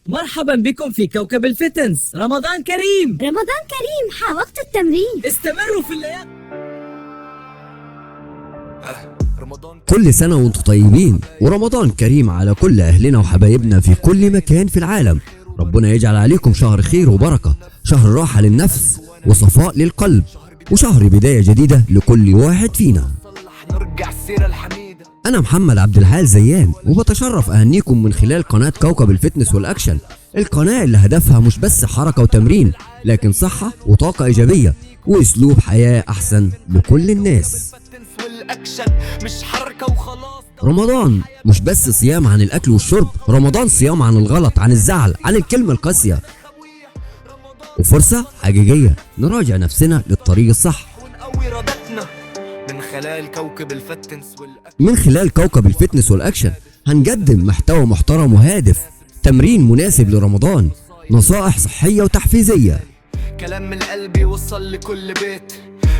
مرحبا بكم في كوكب الفتنس. رمضان كريم. رمضان كريم، ها وقت التمرين. استمروا في الليالي. كل سنة وانتم طيبين، ورمضان كريم على كل أهلنا وحبايبنا في كل مكان في العالم. ربنا يجعل عليكم شهر خير وبركة، شهر راحة للنفس وصفاء للقلب، وشهر بداية جديدة لكل واحد فينا. أنا محمد عبد العال زيان، وبتشرف أهنيكم من خلال قناة كوكب الفتنس والأكشن، القناة اللي هدفها مش بس حركة وتمرين، لكن صحة وطاقة إيجابية وأسلوب حياة أحسن لكل الناس. رمضان مش بس صيام عن الأكل والشرب، رمضان صيام عن الغلط، عن الزعل، عن الكلمة القاسية، وفرصة حقيقية نراجع نفسنا للطريق الصح. من خلال كوكب الفتنس والأكشن هنقدم محتوى محترم وهادف، تمرين مناسب لرمضان، نصائح صحية وتحفيزية، كلام من القلب يوصل لكل بيت،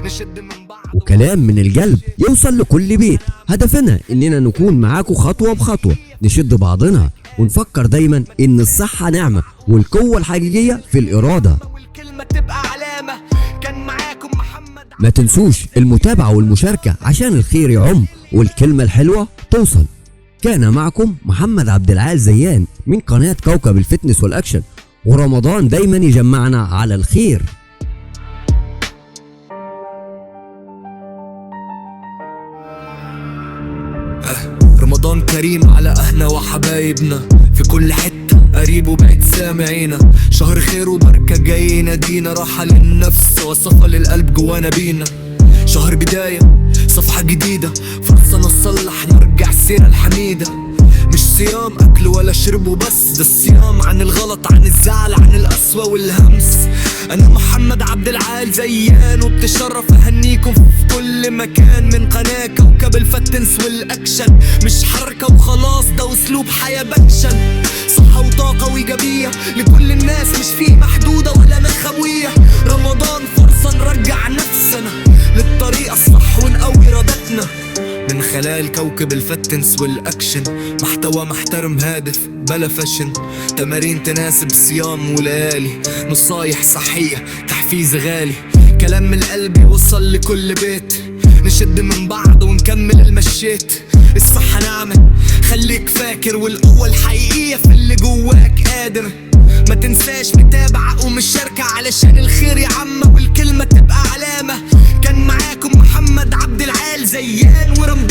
نشد من بعض وكلام من القلب يوصل لكل بيت. هدفنا إننا نكون معاكم خطوة بخطوة، نشد بعضنا ونفكر دايما إن الصحة نعمة والقوة الحقيقية في الإرادة. والكلمة تبقى علامة. كان معاكم محمد. ما تنسوش المتابعة والمشاركة عشان الخير يعم والكلمة الحلوة توصل. كان معكم محمد عبد العال زيان من قناة كوكب الفتنس والأكشن، ورمضان دايما يجمعنا على الخير. رمضان كريم على أهلنا وحبايبنا في كل حتة، قريب وبعيد سامعينا. شهر خير وبركة جاي ينادينا، راحة للنفس وصفة للقلب جوانا بينا. شهر بداية صفحة جديدة، فرصة نصلح نرجع السيرة الحميدة. مش صيام أكل ولا شرب وبس، ده الصيام عن الغلط، عن الزعل، عن القسوة والهمس. أنا محمد عبد العال زيان، وبتشرف أهنيكم في كل مكان من قناة كوكب الفتنس والأكشن. مش حركة وخلاص، ده أسلوب حياة بأكشن، صحة وطاقة وإيجابية لكل الناس، مش فيه محدودة ولا مخاوية. رمضان فرصة نرجع نفسنا للطريقة الصح ونقوي إرادتنا من خلال كوكب الفتنس والأكشن. محتوى محترم هادف بلا فاشن، تمارين تناسب صيام وليالي، نصايح صحية، تحفيز غالي، كلام من القلب يوصل لكل بيت، نشد من بعض ونكمل المشيت. الصحة نعمة خليك فاكر، والقوة الحقيقية في اللي جواك قادر. ما تنساش متابعة ومشاركة علشان الخير يعم والكلمة تبقى علامة. كان معاكم محمد عبد العال زيان ورمضان